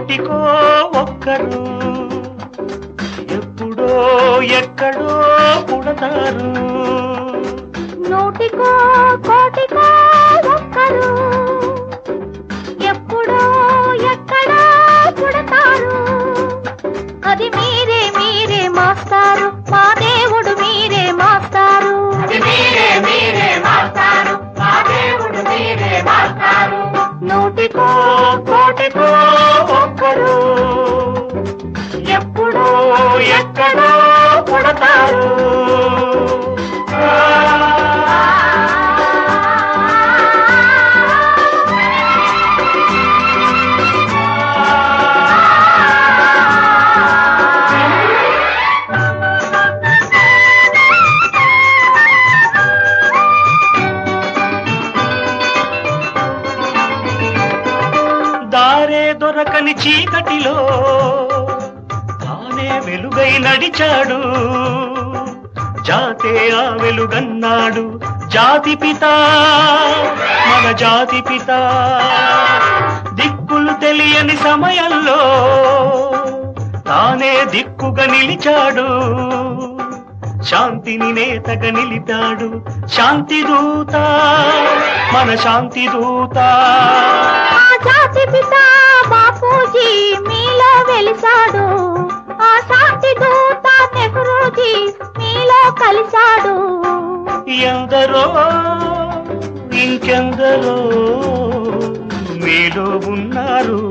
కోటికో ఒక్కరు ఎప్పుడో ఎక్కడో పుడతారు. నూటికో కోటికో ఒక్కరు ఎప్పుడో ఎక్కడో పుడతారు. అది మీరే మీరే మాస్తారు, మా దేవుడు మీరే మాస్తారు. నూటికో కోటికో ఒక్కరు ఎప్పుడో ఎక్కడో పుడతారు. దారే దొరకని చీకటిలో తానే వెలుగై నడిచాడు. జాతే ఆ వెలుగన్నాడు. జాతి పిత మన జాతి పిత. దిక్కులు తెలియని సమయంలో తానే దిక్కుగా నిలిచాడు. శాంతిని నేతగా నిలిపాడు. శాంతి దూత మన శాంతి దూత. జాతి పిత బాపూజీ మీలో వెలిసాడు. ఆ శాంతి దూత నెహ్రూజీ మీలో కలిశాడు. ఎందరో ఇంకెందరో మీలో ఉన్నారు.